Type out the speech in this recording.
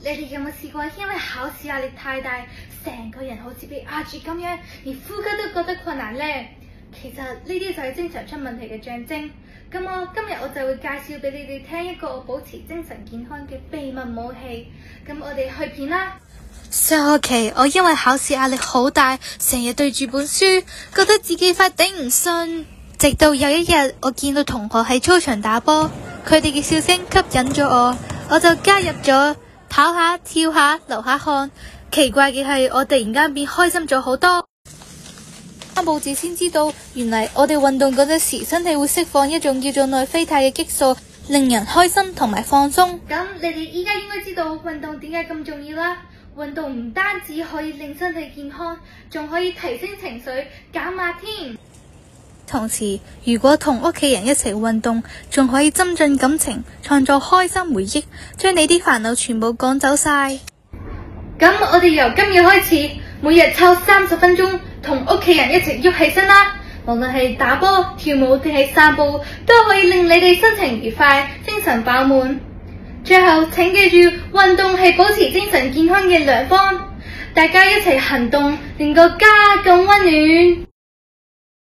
你哋有冇試過因為考試壓力太大，成個人好似被壓住咁樣，連呼吸都覺得困難呢？其實呢啲就係精神出問題嘅象徵。咁今日我就會介紹俾你哋聽一個我保持精神健康嘅秘密武器。咁我哋去片啦。上學期我因為考試壓力好大，成日對住本書，覺得自己快頂唔順。直到有一日，我見到同學喺操場打波，佢哋嘅笑聲吸引咗我就加入咗跑下跳下流下汗。奇怪嘅係，我突然間變開心咗好多。看報紙先知道，原來我哋運動嗰陣時，身體會釋放一種叫做內啡肽嘅激素，令人開心同埋放鬆。咁你哋依家應該知道運動點解咁重要啦。運動唔單止可以令身體健康，仲可以提升情緒、減壓添。同時，如果同屋企人一齊運動，仲可以增進感情，創造開心回憶，將你啲煩惱全部趕走晒。咁我哋由今日開始，每日抽30分鐘同屋企人一齊喐起身啦。無論係打波、跳舞定係散步，都可以令你哋心情愉快、精神飽滿。最後請記住，運動係保持精神健康嘅良方，大家一齊行動，令個家更溫暖。